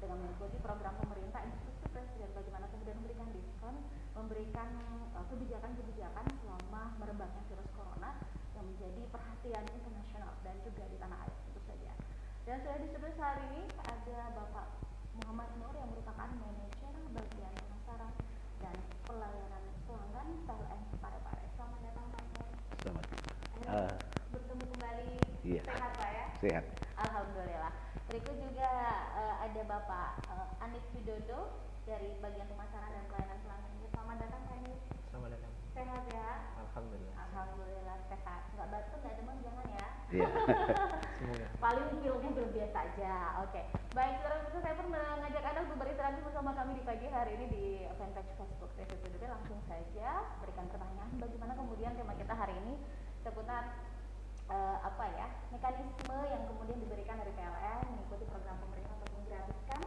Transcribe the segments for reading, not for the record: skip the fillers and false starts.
dengan mengikuti program pemerintah instruksi Presiden bagaimana kemudian memberikan diskon, memberikan kebijakan-kebijakan selama merebaknya virus corona yang menjadi perhatian internasional dan juga di tanah air tentu saja. Dan sudah di studio saat ini ada Bapak Muhammad Nur yang merupakan manajer bagian pemasaran dan pelayanan pelanggan PLN Parepare. Selamat datang Pak Nur. Selamat. Bertemu kembali. Iya. Sehat Pak ya? Sehat. Alhamdulillah. Berikut juga ada Bapak Anit Widodo dari bagian pemasaran dan pelayanan pelanggan. Selamat datang Pak Anit. Selamat datang. Sehat ya? Alhamdulillah. Alhamdulillah sehat. Nggak batuk, nggak demam jangan ya? Iya. Semoga. Paling pilnya biasa aja. Oke. Baik, saudara-saudara, saya pun mengajak Anda untuk berinteraksi bersama kami di pagi hari ini di fanpage Facebook TVPDB. Langsung saja berikan pertanyaan bagaimana kemudian tema kita hari ini seputar mekanisme yang kemudian diberikan dari PLN mengikuti program pemerintah untuk menggratiskan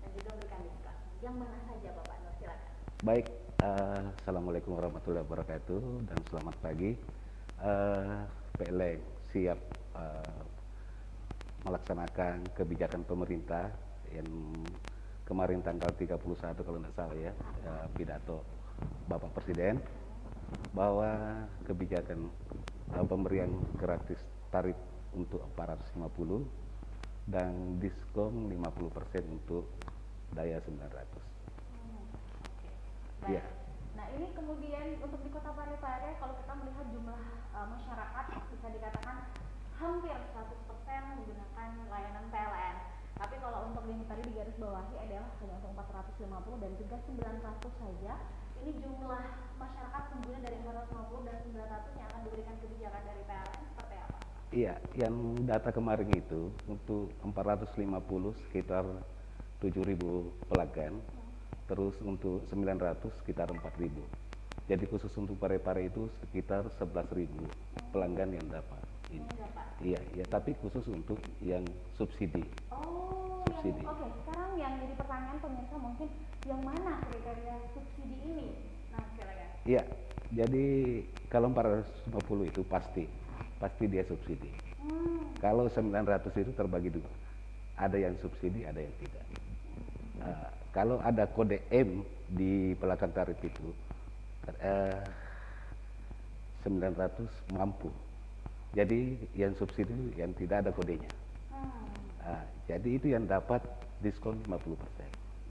dan juga memberikan diskon. Yang mana saja Bapak Nur, silakan. Baik, Assalamualaikum warahmatullahi wabarakatuh dan selamat pagi. PLN siap melaksanakan kebijakan pemerintah yang kemarin tanggal 31 kalau tidak salah ya, pidato Bapak Presiden bahwa kebijakan pemberian gratis tarif untuk 450 dan diskon 50% untuk daya 900. Baik. Iya. Nah ini kemudian untuk di Kota Parepare kalau kita melihat jumlah masyarakat bisa dikatakan hampir 100% menggunakan layanan PLN. Tapi kalau untuk ini tadi di garis bawahi adalah hanya untuk 450 dan juga 900 saja. Ini jumlah masyarakat pengguna dari 450 dan 900 yang akan diberikan kebijakan dari PLN seperti apa? Iya, yang data kemarin itu untuk 450 sekitar 7.000 pelanggan, terus untuk 900 sekitar 4.000. Jadi khusus untuk Parepare itu sekitar 11.000 pelanggan yang dapat. Ini. Iya, ya, tapi khusus untuk yang subsidi. Oh, subsidi. Oke. Sekarang yang jadi pertanyaan pemirsa mungkin yang mana kriteria subsidi ini? Nah, silakan. Iya, jadi kalau 450 itu pasti dia subsidi. Kalau 900 itu terbagi dua, ada yang subsidi, ada yang tidak. Kalau ada kode M di belakang tarif itu, 900 mampu. Jadi yang subsidi yang tidak ada kodenya. Jadi itu yang dapat diskon 50%.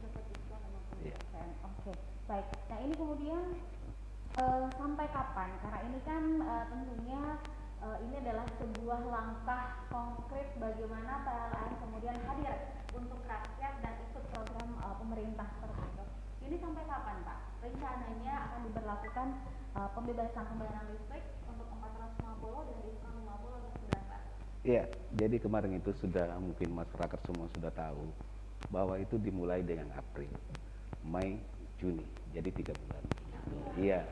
Dapat diskon 50%. Iya. Oke, baik. Nah ini kemudian sampai kapan? Karena ini kan tentunya ini adalah sebuah langkah konkret bagaimana PLN kemudian hadir untuk rakyat dan ikut program pemerintah tersebut. Ini sampai kapan Pak? Rencananya akan diberlakukan pembebasan pembayaran listrik untuk 450 dan diskon 50 untuk 900. Iya, jadi kemarin itu sudah mungkin masyarakat semua sudah tahu bahwa itu dimulai dengan April, Mei, Juni, jadi 3 bulan. Iya.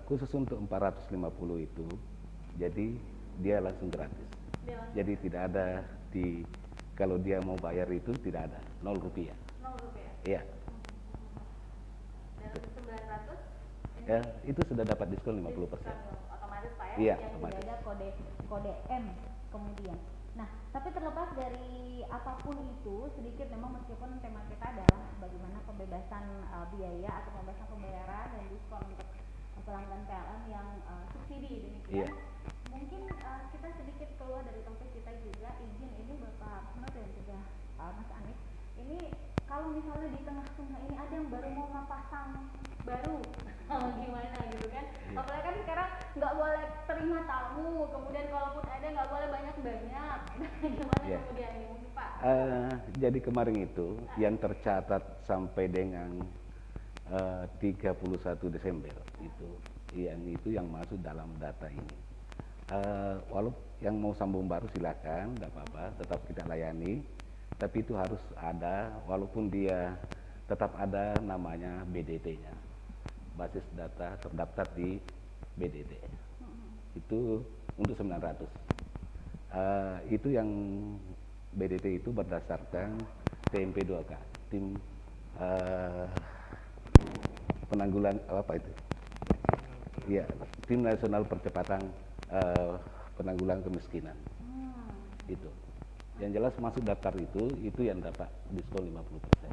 Khusus untuk 450 itu, jadi dia langsung gratis. Jadi tidak ada kalau dia mau bayar itu tidak ada, 0 rupiah. 0 rupiah. Iya. Dan untuk 900? Ya, itu sudah dapat diskon 50%. Otomatis Pak ya, Iya, yang otomatis. tidak ada kode M kemudian. Nah, tapi terlepas dari apapun itu, sedikit memang meskipun tema kita adalah bagaimana pembebasan biaya atau pembebasan pembayaran dan diskon untuk pelanggan PLN yang subsidi demikian. Iya. Mungkin kita sedikit keluar dari topik kita juga, izin ini Bapak Ahmad dan juga Mas Anit. Ini kalau misalnya di tengah-tengah ini ada yang baru mau pasang baru, gimana gitu kan? Iya. Apalagi kan sekarang nggak boleh terima tamu, kemudian kalaupun ada nggak boleh banyak-banyak. Gimana Iya. kemudian ini mungkin Pak? Jadi kemarin itu yang tercatat sampai dengan 31 Desember itu yang masuk dalam data ini. Walaupun yang mau sambung baru silakan, tidak apa-apa, tetap kita layani. Tapi itu harus ada, walaupun dia tetap ada namanya BDT-nya, basis data terdaftar di BDT. Itu untuk 900. Itu yang BDT itu berdasarkan TMP 2K, tim penanggulan apa itu? Ya, tim nasional percepatan penanggulangan kemiskinan. Itu. Yang jelas masuk daftar itu yang dapat diskon 50%.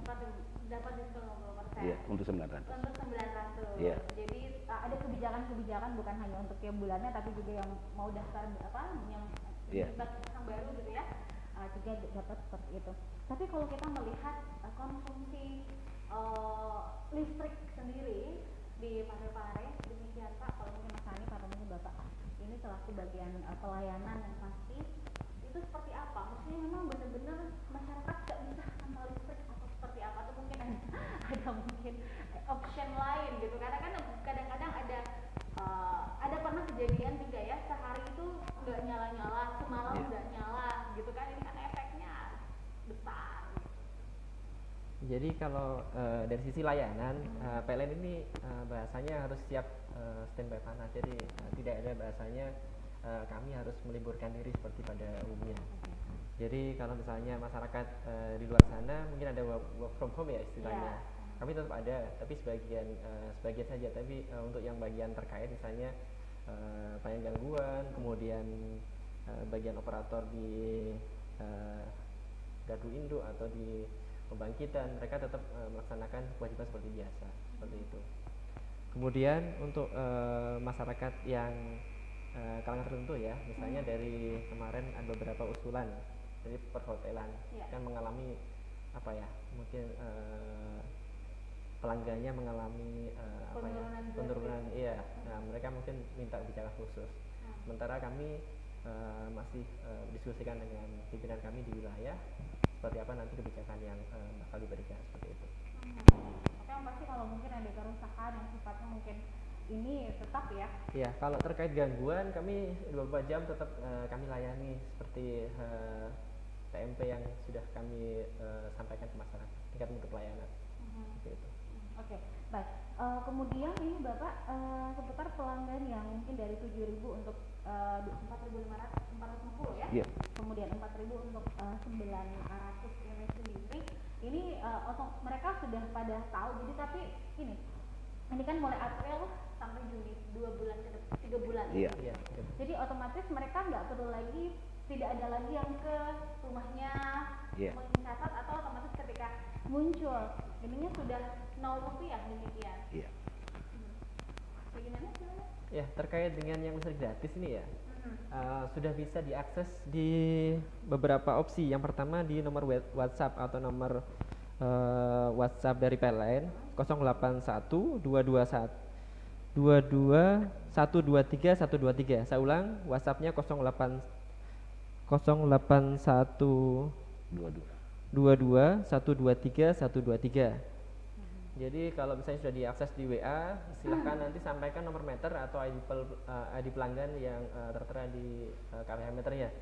Dapat diskon 50%. Iya, untuk 900. Untuk 900. Iya. Jadi ada kebijakan-kebijakan bukan hanya untuk tiap bulannya tapi juga yang mau daftar yang Iya. yang baru gitu ya. Juga dapat seperti itu. Tapi kalau kita melihat konsumsi listrik sendiri di Parepare demikian Pak, kalau mungkin Mas Hani atau mungkin Bapak ini selaku bagian pelayanan yang pasti itu seperti apa? Maksudnya memang benar-benar masyarakat tidak bisa tanpa listrik atau seperti apa? Atau mungkin ada mungkin option lain gitu? Karena kan kadang-kadang ada pernah kejadian juga ya sehari itu nggak nyala-nyala, semalam nggak nyala gitu kan? Ini kan efeknya besar. Jadi kalau dari sisi layanan PLN ini bahasanya harus siap standby panas. Jadi tidak ada bahasanya kami harus meliburkan diri seperti pada umumnya. Jadi kalau misalnya masyarakat di luar sana mungkin ada work from home ya istilahnya. Kami tetap ada, tapi sebagian saja. Tapi untuk yang bagian terkait misalnya banyak gangguan, kemudian bagian operator di gardu induk atau di pembangkitan, mereka tetap melaksanakan kewajiban seperti biasa, seperti itu. Kemudian untuk masyarakat yang kalangan tertentu ya, misalnya dari kemarin ada beberapa usulan dari perhotelan kan mengalami apa ya, mungkin pelanggannya mengalami penurunan, iya. Nah, mereka mungkin minta bicara khusus. Sementara kami masih diskusikan dengan pimpinan kami di wilayah seperti apa nanti kebijakan yang bakal diberikan seperti itu. Oke, yang pasti kalau mungkin ada kerusakan yang sifatnya mungkin ini tetap ya. Iya, kalau terkait gangguan kami 24 jam tetap kami layani seperti TMP yang sudah kami sampaikan ke masyarakat tingkat mutu pelayanan. Seperti itu. Oke, baik. Kemudian ini Bapak seputar pelanggan yang mungkin dari 7.000 untuk 4.500 ya. Iya. Kemudian 4.000 untuk 900 ini sendiri. Ini mereka sudah pada tahu. Jadi tapi ini kan mulai April sampai Juni 2 bulan ke depan, 3 bulan. Iya. Iya. Jadi otomatis mereka nggak perlu lagi, tidak ada lagi yang ke rumahnya mencatat atau otomatis ketika muncul ininya sudah 0 rupiah demikian. Iya. Bagaimana caranya? Ya, terkait dengan yang listrik gratis ini ya, sudah bisa diakses di beberapa opsi. Yang pertama di nomor WhatsApp atau nomor WhatsApp dari PLN 081 221 22 123 123. Saya ulang, WhatsAppnya 081 22 123 123. Jadi kalau misalnya sudah diakses di WA, silahkan nanti sampaikan nomor meter atau ID pelanggan yang tertera di KWH meternya.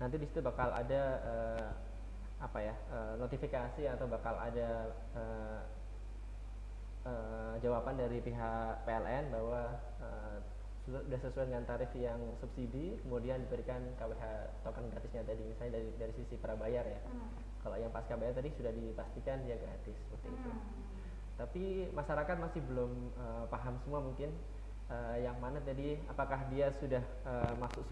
Nanti di situ bakal ada notifikasi atau bakal ada jawaban dari pihak PLN bahwa sudah sesuai dengan tarif yang subsidi, kemudian diberikan KWH token gratisnya tadi, misalnya dari sisi prabayar ya. Kalau yang pasca bayar tadi sudah dipastikan dia gratis seperti itu. Tapi masyarakat masih belum paham semua mungkin yang mana tadi apakah dia sudah masuk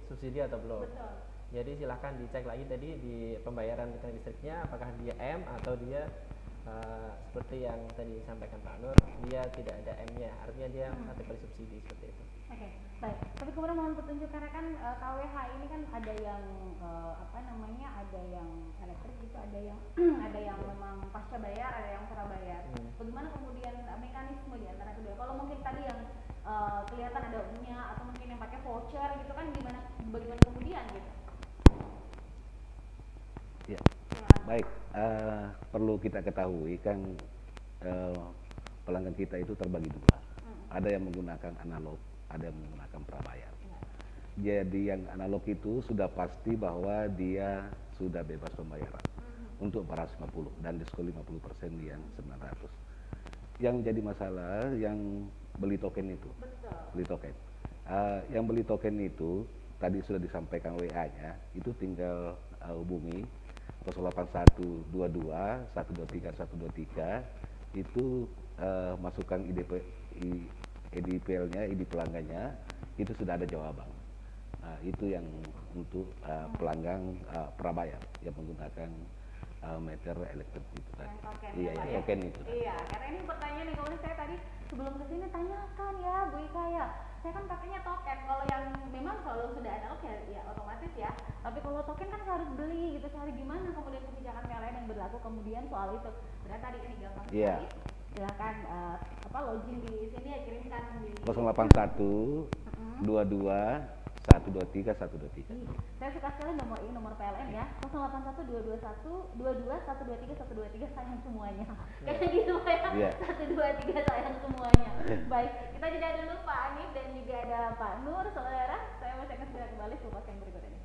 subsidi atau belum. Betul. Jadi silahkan dicek lagi tadi di pembayaran listriknya apakah dia M atau dia seperti yang tadi disampaikan Pak Nur, dia tidak ada M-nya, artinya dia kategori subsidi seperti itu. Oke, baik. Tapi kemudian mohon petunjuk karena kan KWH ini kan ada yang ada yang elektrik gitu, ada yang ada yang memang pasca bayar, ada yang prabayar. Bagaimana kemudian mekanisme di antara kedua? Kalau mungkin tadi yang kelihatan ada umnya atau mungkin yang pakai voucher gitu kan bagaimana kemudian gitu? Ya. Baik, perlu kita ketahui kan pelanggan kita itu terbagi dua. Ada yang menggunakan analog, ada yang menggunakan prabayar. Jadi yang analog itu sudah pasti bahwa dia sudah bebas pembayaran untuk 450 dan diskon 50% yang 900. Yang menjadi masalah yang beli token itu. Betul. Beli token. Yang beli token itu tadi sudah disampaikan WA-nya, itu tinggal hubungi 08122 123 123 itu masukkan ID PL-nya, ID pelanggannya, itu sudah ada jawaban. Itu yang untuk pelanggan prabayar yang menggunakan meter elektrik itu tadi. Iya, ya, token itu. Iya, karena ini pertanyaan nih, kalau saya tadi sebelum kesini tanyakan ya Bu Ika ya, saya kan pakainya token. Kalau yang memang kalau sudah analog ya otomatis ya. Tapi kalau token kan saya harus beli gitu. Saya gimana kemudian kebijakan PLN yang berlaku kemudian soal itu. Berarti tadi ini gampang sekali. Silakan login di sini ya, kirimkan di 081 22 123 123. Saya suka sekali nomor ini, nomor PLN ya. 081 221 22 123 123, sayang semuanya. Kayak gitu ya. 123 sayang semuanya. Baik, kita jeda dulu Pak Anif dan juga ada Pak Nur, saudara. Saya masih akan segera kembali setelah yang berikut ini.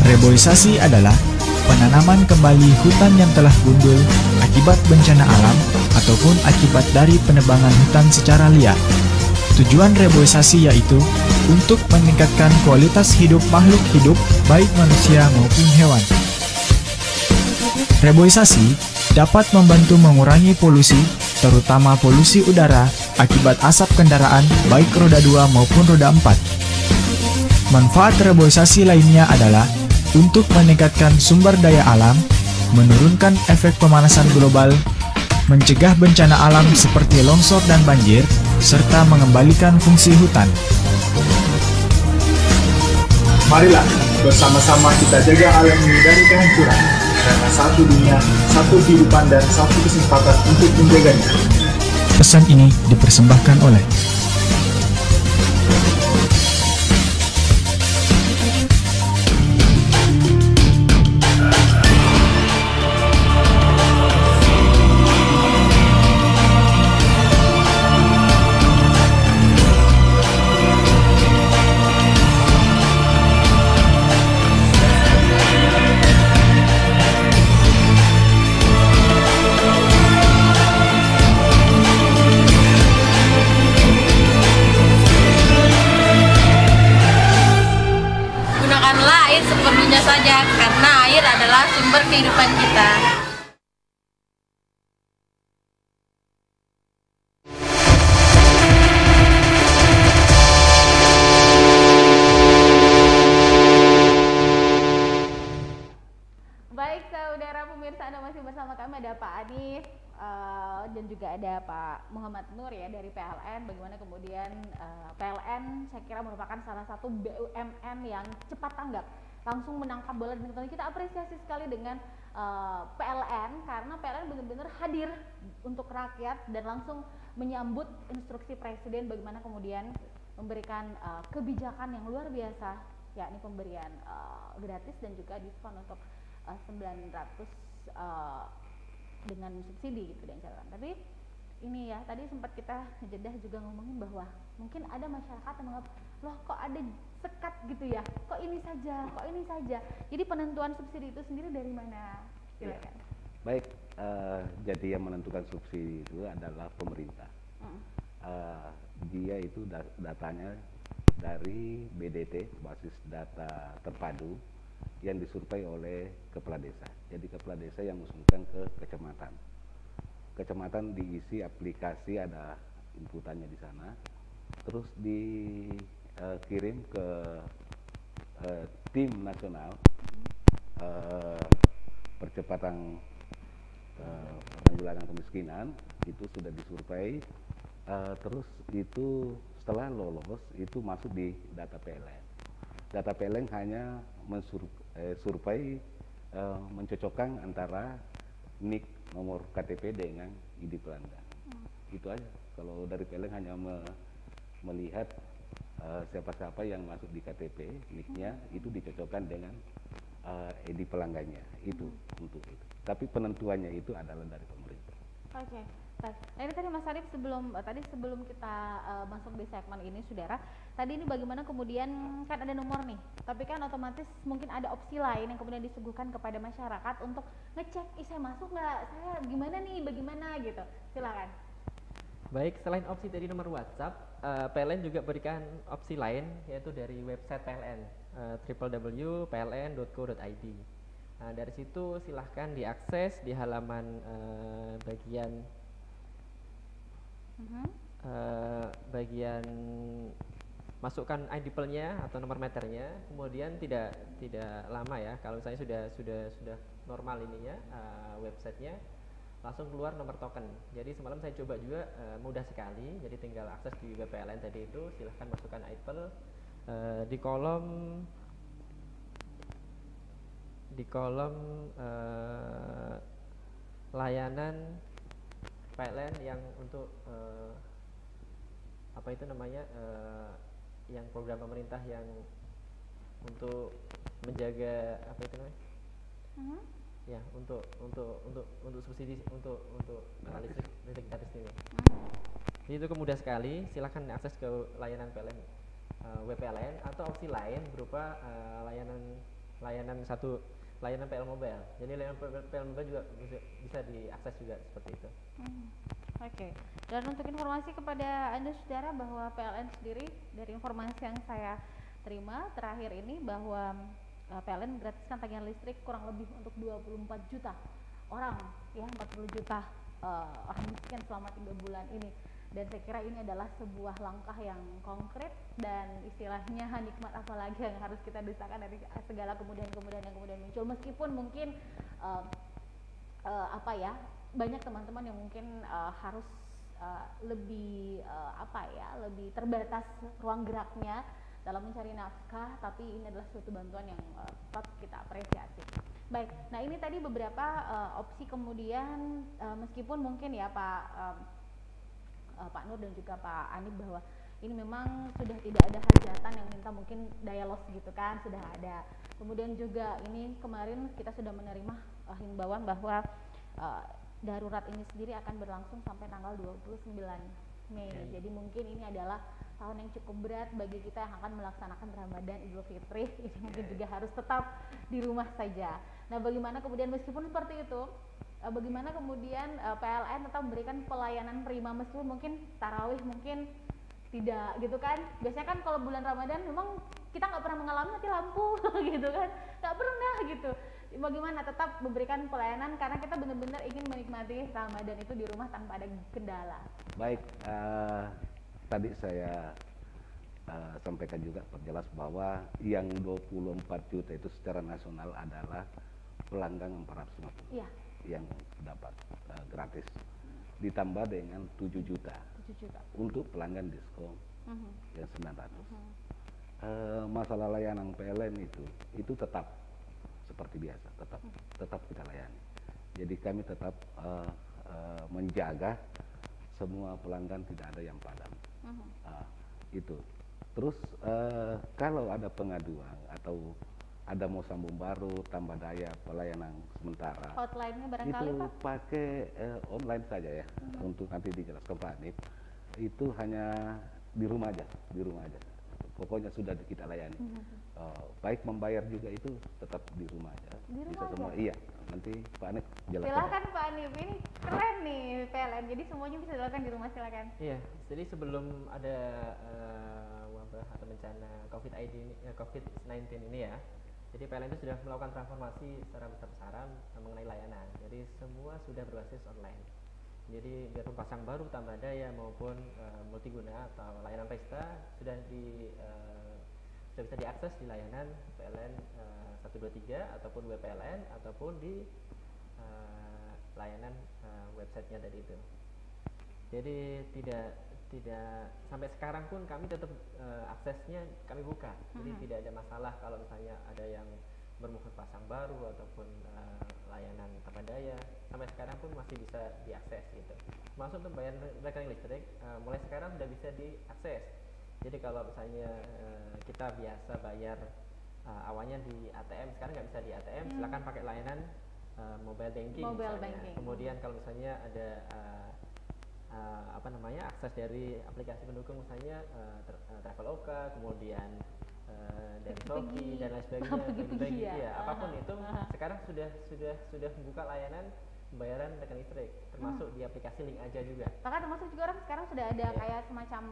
Reboisasi adalah penanaman kembali hutan yang telah gundul akibat bencana alam ataupun akibat dari penebangan hutan secara liar. Tujuan reboisasi yaitu untuk meningkatkan kualitas hidup makhluk hidup, baik manusia maupun hewan. Reboisasi dapat membantu mengurangi polusi, terutama polusi udara akibat asap kendaraan baik roda 2 maupun roda 4. Manfaat reboisasi lainnya adalah untuk meningkatkan sumber daya alam, menurunkan efek pemanasan global, mencegah bencana alam seperti longsor dan banjir, serta mengembalikan fungsi hutan. Marilah bersama-sama kita jaga alam ini dari kehancuran, karena satu dunia, satu kehidupan, dan satu kesempatan untuk menjaganya. Pesan ini dipersembahkan oleh sepenuhnya saja, karena air adalah sumber kehidupan kita. Baik saudara pemirsa, Anda masih bersama kami, ada Pak Anif dan juga ada Pak Muhammad Nur ya dari PLN. Bagaimana kemudian PLN saya kira merupakan salah satu BUMN yang cepat tanggap, langsung menangkap bola, dan kita apresiasi sekali dengan PLN karena PLN benar-benar hadir untuk rakyat dan langsung menyambut instruksi Presiden bagaimana kemudian memberikan kebijakan yang luar biasa, yakni pemberian gratis dan juga diskon untuk 900 dengan subsidi gitu dan catatan. Tapi ini ya tadi sempat kita jedah juga ngomongin bahwa mungkin ada masyarakat yang menganggap, loh kok ada sekat gitu ya, kok ini saja. Jadi penentuan subsidi itu sendiri dari mana? Silakan. Ya. Baik, jadi yang menentukan subsidi itu adalah pemerintah. Dia itu datanya dari BDT, basis data terpadu, yang disurvei oleh kepala desa. Jadi kepala desa yang mengusulkan ke kecamatan. Kecamatan diisi aplikasi, ada inputannya di sana, terus dikirim ke tim nasional percepatan penanggulangan kemiskinan itu sudah disurvei, terus itu setelah lolos itu masuk di data PLN. Data PLN hanya survei mencocokkan antara NIK nomor KTP dengan ID pelanggan. Itu aja. Kalau dari PLN hanya melihat siapa-siapa yang masuk di KTP NIK-nya itu dicocokkan dengan ID pelanggannya. Itu untuk itu. Tapi penentuannya itu adalah dari pemerintah. Oke, baik. Nah ini tadi Mas Arif sebelum kita masuk di segmen ini, saudara, tadi ini bagaimana kemudian kan ada nomor nih, tapi kan otomatis mungkin ada opsi lain yang kemudian disuguhkan kepada masyarakat untuk ngecek, saya masuk nggak, saya gimana nih, bagaimana gitu. Silakan. Baik, selain opsi dari nomor WhatsApp, PLN juga berikan opsi lain yaitu dari website PLN, www.pln.co.id. Nah, dari situ silahkan diakses di halaman bagian masukkan ID pelnya atau nomor meternya, kemudian tidak lama ya, kalau saya sudah normal ininya websitenya, langsung keluar nomor token. Jadi semalam saya coba juga, mudah sekali, jadi tinggal akses di web PLN tadi itu, silahkan masukkan ID pel di kolom layanan PLN yang untuk apa itu namanya, yang program pemerintah yang untuk menjaga apa itu namanya, ya untuk subsidi untuk listrik gratis ini. Jadi itu mudah sekali, silahkan akses ke layanan PLN, web PLN, atau opsi lain berupa layanan PL Mobile. Jadi layanan PL Mobile juga bisa diakses juga seperti itu. Oke. Dan untuk informasi kepada Anda saudara bahwa PLN sendiri, dari informasi yang saya terima terakhir ini, bahwa PLN menggratiskan tagihan listrik kurang lebih untuk 24 juta orang, ya, 40 juta orang miskin selama 3 bulan ini. Dan saya kira ini adalah sebuah langkah yang konkret, dan istilahnya nikmat apalagi yang harus kita dustakan dari segala kemudahan-kemudahan yang kemudian muncul, meskipun mungkin banyak teman-teman yang mungkin harus lebih lebih terbatas ruang geraknya dalam mencari nafkah, tapi ini adalah suatu bantuan yang tetap kita apresiasi. Baik, nah ini tadi beberapa opsi, kemudian meskipun mungkin ya Pak Nur dan juga Pak Anip bahwa ini memang sudah tidak ada hajatan yang minta mungkin dialog gitu kan, sudah ada. Kemudian juga ini kemarin kita sudah menerima himbauan bahwa darurat ini sendiri akan berlangsung sampai tanggal 29 Mei. Jadi mungkin ini adalah tahun yang cukup berat bagi kita yang akan melaksanakan Ramadan Idul Fitri. Ini mungkin juga harus tetap di rumah saja. Nah, bagaimana kemudian meskipun seperti itu, bagaimana kemudian PLN tetap memberikan pelayanan prima meskipun mungkin tarawih mungkin tidak gitu kan. Biasanya kan kalau bulan Ramadan memang kita nggak pernah mengalami mati lampu gitu kan, nggak pernah gitu. Bagaimana tetap memberikan pelayanan karena kita benar-benar ingin menikmati Ramadan itu di rumah tanpa ada kendala. Baik, tadi saya sampaikan juga perjelas bahwa yang 24 juta itu secara nasional adalah pelanggan 450. Iya. Yang dapat gratis, ditambah dengan 7 juta untuk pelanggan diskon yang 900. Masalah layanan PLN itu tetap seperti biasa, tetap kita layani. Jadi kami tetap menjaga semua pelanggan tidak ada yang padam. Itu. Terus kalau ada pengaduan atau ada mau sambung baru, tambah daya pelayanan sementara, hotline-nya barangkali itu Pak? pakai online saja ya. Untuk nanti dijelaskan Pak Anip, itu hanya di rumah aja. Pokoknya sudah kita layani. Baik membayar juga itu tetap di rumah aja. Bisa semua. Iya, nanti Pak Anip jelaskan. Silakan Pak Anip, ini keren nih PLN. Jadi semuanya bisa dilakukan di rumah, silakan. Iya, jadi sebelum ada wabah atau bencana COVID-19 ini ya, jadi PLN itu sudah melakukan transformasi secara besar-besaran mengenai layanan. Jadi semua sudah berbasis online. Jadi biarpun pasang baru, tambah daya maupun multiguna atau layanan pesta sudah sudah bisa diakses di layanan PLN 123 ataupun WPLN ataupun di layanan websitenya tadi itu. Jadi tidak sampai sekarang pun kami tetap aksesnya kami buka. Jadi tidak ada masalah kalau misalnya ada yang bermaksud pasang baru ataupun layanan tanpa daya, sampai sekarang pun masih bisa diakses gitu. Masuk untuk bayar rekening listrik mulai sekarang sudah bisa diakses. Jadi kalau misalnya kita biasa bayar awalnya di ATM, sekarang nggak bisa di ATM, silakan pakai layanan mobile banking. Kemudian kalau misalnya ada akses dari aplikasi pendukung, misalnya Traveloka, kemudian dari Shopee dan lain sebagainya, ya, apapun itu sekarang sudah membuka layanan pembayaran rekening listrik, termasuk di aplikasi Link Aja juga. Bahkan termasuk juga orang sekarang sudah ada kayak semacam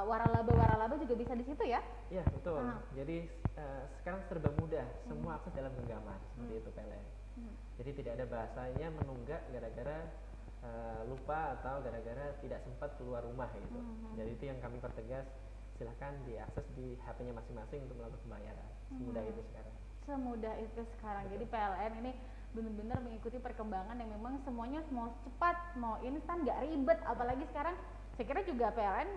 waralaba juga bisa di situ ya? Iya betul. Jadi sekarang serba mudah, semua akses dalam genggaman seperti itu PLN. Jadi tidak ada bahasanya menunggak gara-gara lupa atau gara-gara tidak sempat keluar rumah gitu. Jadi itu yang kami pertegas, silahkan diakses di HP-nya masing-masing untuk melakukan pembayaran. Semudah itu sekarang. Semudah itu sekarang. Betul. Jadi PLN ini benar-benar mengikuti perkembangan yang memang semuanya mau cepat, mau instan, nggak ribet. Apalagi sekarang saya kira juga PLN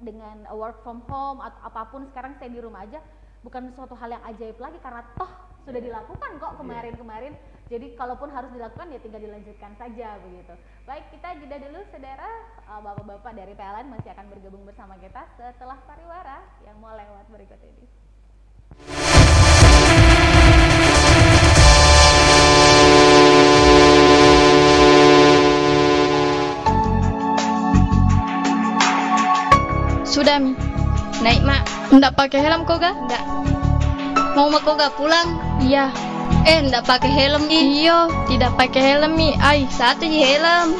dengan work from home atau apapun sekarang saya di rumah aja, bukan suatu hal yang ajaib lagi karena toh sudah dilakukan kok kemarin-kemarin. Jadi kalaupun harus dilakukan ya tinggal dilanjutkan saja begitu. Baik, kita jeda dulu saudara. Bapak-bapak dari PLN masih akan bergabung bersama kita setelah pariwara yang mau lewat berikut ini. Sudah Mi, naik mak. Nggak pakai helm kok ga? Nggak. Mau mak kok ga pulang? Iya. Nggak pakai helm. Iyo, tidak pakai helm Mi. Satu ji helm.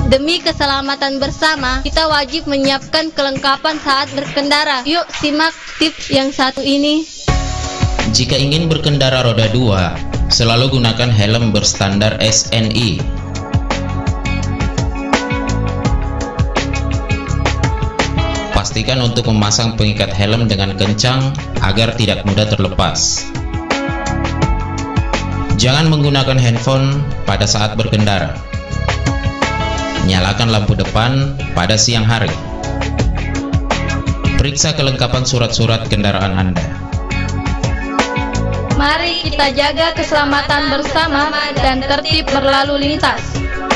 Demi keselamatan bersama, kita wajib menyiapkan kelengkapan saat berkendara. Yuk simak tips yang satu ini. Jika ingin berkendara roda 2, selalu gunakan helm berstandar SNI. Pastikan untuk memasang pengikat helm dengan kencang agar tidak mudah terlepas. Jangan menggunakan handphone pada saat berkendara. Nyalakan lampu depan pada siang hari. Periksa kelengkapan surat-surat kendaraan Anda. Mari kita jaga keselamatan bersama dan tertib berlalu lintas.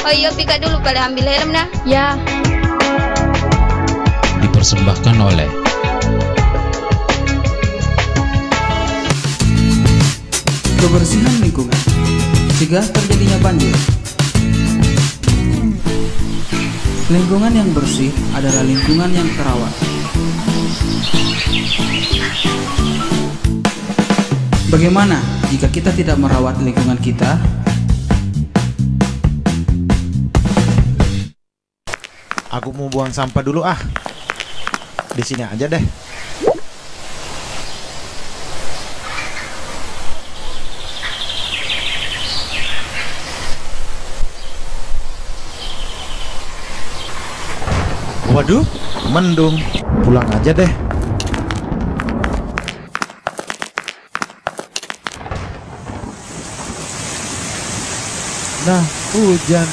Oh iya, pika dulu kali ambil helm nah. Ya. Dipersembahkan oleh kebersihan lingkungan, cegah terjadinya banjir. Lingkungan yang bersih adalah lingkungan yang terawat. Bagaimana jika kita tidak merawat lingkungan kita? Aku mau buang sampah dulu ah. Di sini aja deh. Waduh, mendung. Pulang aja deh. Nah, hujan.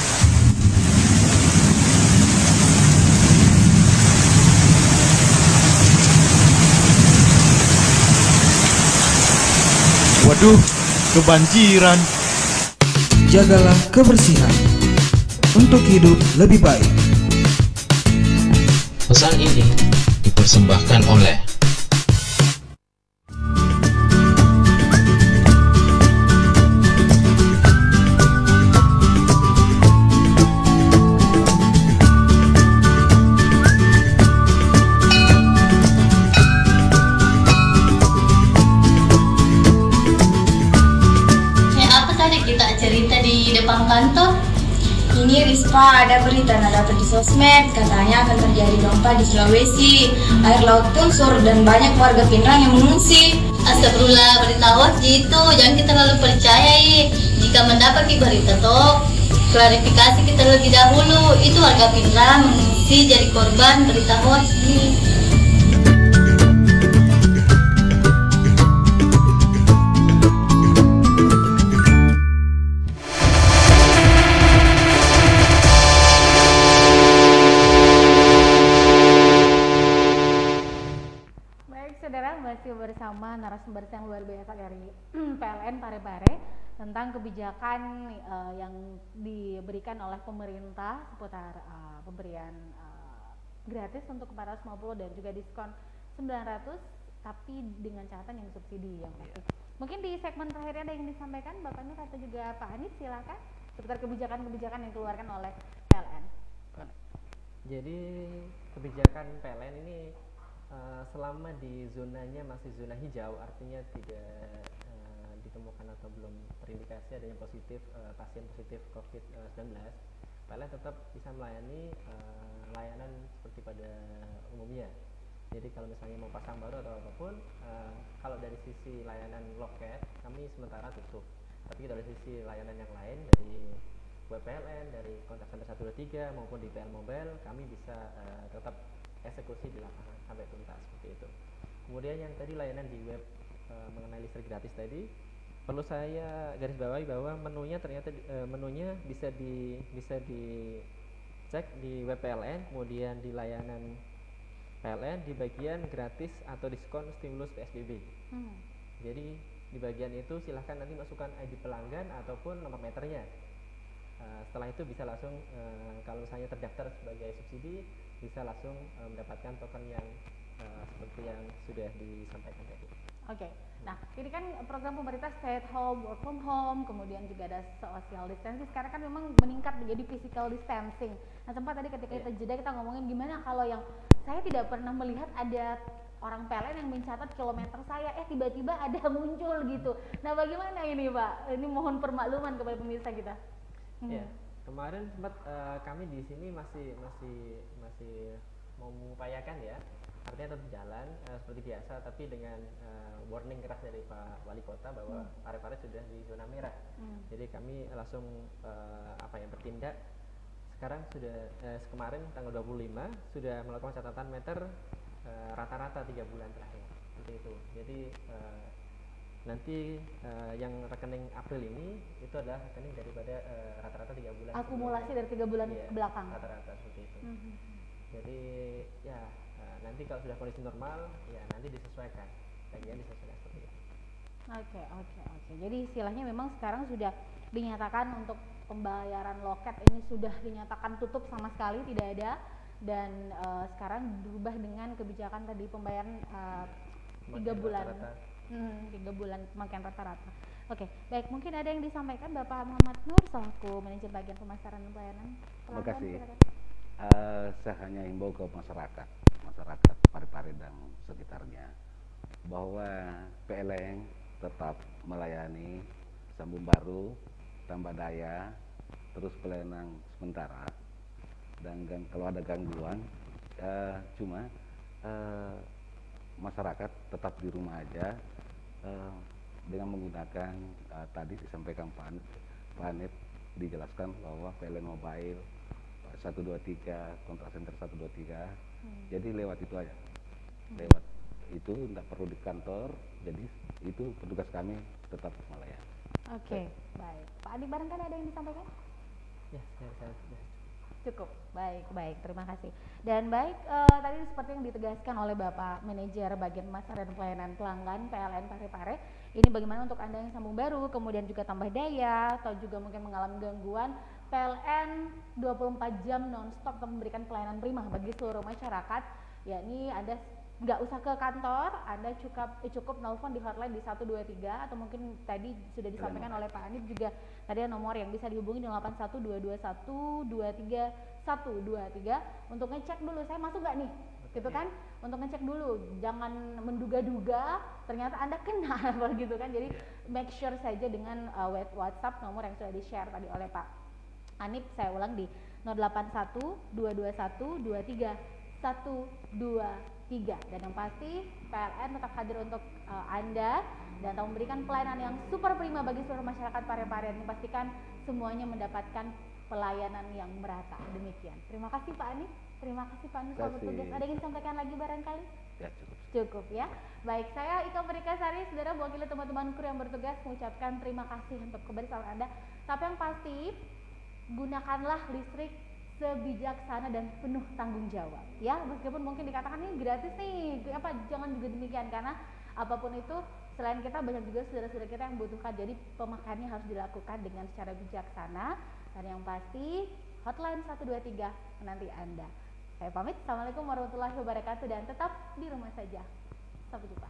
Waduh, kebanjiran. Jagalah kebersihan untuk hidup lebih baik. Pesan ini dipersembahkan oleh Apa tadi kita cerita di depan kantor? Ini Rispa, ada berita dapat di sosmed, katanya akan terjadi gempa di Sulawesi. Air laut tunsur dan banyak warga Pinrang yang mengungsi. Astagfirullah, berita hoax itu jangan kita terlalu percayai. Jika mendapat berita toh, klarifikasi kita lebih dahulu. Itu warga Pinrang mengungsi jadi korban berita hoax ini. masih bersama narasumber yang luar biasa dari PLN Parepare tentang kebijakan yang diberikan oleh pemerintah seputar pemberian gratis untuk 450 dan juga diskon 900, tapi dengan catatan yang subsidi yang pasti. Mungkin di segmen terakhir ada yang disampaikan Bapak Nur atau juga Pak Anif, silakan seputar kebijakan-kebijakan yang dikeluarkan oleh PLN. Jadi kebijakan PLN ini selama di zonanya masih zona hijau, artinya tidak ditemukan atau belum terindikasi adanya pasien positif COVID-19, PLN tetap bisa melayani layanan seperti pada umumnya. Jadi kalau misalnya mau pasang baru atau apapun, kalau dari sisi layanan loket kami sementara tutup, tapi dari sisi layanan yang lain dari web PLN, dari kontak center 123 maupun di PL Mobile, kami bisa tetap eksekusi di lapangan sampai tuntas seperti itu. Kemudian yang tadi layanan di web mengenai listrik gratis tadi, perlu saya garis bawahi bahwa menunya ternyata menunya bisa dicek di web PLN, kemudian di layanan PLN di bagian gratis atau diskon stimulus PSBB. Jadi di bagian itu silahkan nanti masukkan ID pelanggan ataupun nomor meternya. Setelah itu bisa langsung kalau misalnya terdaftar sebagai subsidi, bisa langsung mendapatkan token yang seperti yang sudah disampaikan tadi. Oke, nah ini kan program pemerintah stay at home, work from home, kemudian juga ada social distancing. Sekarang kan memang meningkat menjadi physical distancing. Nah sempat tadi ketika kita jeda kita ngomongin gimana kalau yang saya tidak pernah melihat ada orang PLN yang mencatat kilometer saya, tiba-tiba ada muncul gitu. Nah bagaimana ini Pak? Ini mohon permakluman kepada pemirsa kita. Ya, kemarin sempat kami di sini masih mau mengupayakan ya, artinya tetap jalan seperti biasa, tapi dengan warning keras dari Pak Wali Kota bahwa Parepare sudah di zona merah. Jadi kami langsung bertindak. Sekarang sudah kemarin tanggal 25 sudah melakukan catatan meter rata-rata 3 bulan terakhir seperti itu. Jadi nanti yang rekening April ini itu adalah rekening daripada rata-rata 3 bulan. Akumulasi dari 3 bulan belakang. Rata-rata seperti itu. Jadi ya nanti kalau sudah kondisi normal ya nanti disesuaikan, bagian disesuaikan seperti itu. Oke. Jadi istilahnya memang sekarang sudah dinyatakan untuk pembayaran loket ini sudah dinyatakan tutup sama sekali tidak ada, dan sekarang berubah dengan kebijakan tadi pembayaran 3 bulan. 3 bulan pemakaian rata-rata. Oke, baik, mungkin ada yang disampaikan Bapak Muhammad Nur selaku manajer bagian pemasaran dan pelayanan. Terima kasih. Saya hanya himbau ke masyarakat Parepare dan sekitarnya bahwa PLN tetap melayani sambung baru, tambah daya, terus pelayanan sementara, dan kalau ada gangguan cuma masyarakat tetap di rumah aja dengan menggunakan tadi disampaikan Pak Anit dijelaskan bahwa PLN Mobile 123, kontak center 123, jadi lewat itu aja, lewat itu tidak perlu di kantor, jadi itu petugas kami tetap melayani. Oke, baik. Pak Adi barangkali ada yang disampaikan? Ya, saya cukup. Baik, terima kasih. Dan baik, tadi seperti yang ditegaskan oleh Bapak Manajer Bagian Pemasaran dan Pelayanan Pelanggan PLN Parepare, ini bagaimana untuk Anda yang sambung baru, kemudian juga tambah daya, atau juga mungkin mengalami gangguan, PLN 24 jam non-stop memberikan pelayanan prima bagi seluruh masyarakat, yakni Anda nggak usah ke kantor, Anda cukup nelfon di hotline di 123, atau mungkin tadi sudah disampaikan oleh Pak Anif juga tadi ada nomor yang bisa dihubungi di 8122123123 untuk ngecek dulu saya masuk nggak nih, gitu kan, untuk ngecek dulu, jangan menduga-duga ternyata Anda kena gitu kan. Jadi make sure saja dengan WhatsApp nomor yang sudah di-share tadi oleh Pak Anif, saya ulang di 08122123 dan yang pasti PLN tetap hadir untuk Anda dan telah memberikan pelayanan yang super prima bagi seluruh masyarakat Parepare dan pastikan semuanya mendapatkan pelayanan yang merata. Demikian. Terima kasih Pak Anif. Terima kasih Pak Anif selamat bertugas. Ada yang ingin disampaikan lagi barangkali? Ya, cukup ya. Baik, saya Ika Merikasari, saudara mewakili teman-teman kru yang bertugas mengucapkan terima kasih untuk kebersamaan Anda. Tapi yang pasti gunakanlah listrik sebijaksana dan penuh tanggung jawab ya, meskipun mungkin dikatakan ini gratis nih, jangan juga demikian, karena apapun itu selain kita banyak juga saudara-saudara kita yang membutuhkan, jadi pemakaiannya harus dilakukan dengan secara bijaksana. Dan yang pasti hotline 123 menanti Anda. Saya pamit, assalamualaikum warahmatullahi wabarakatuh, dan tetap di rumah saja. Sampai jumpa.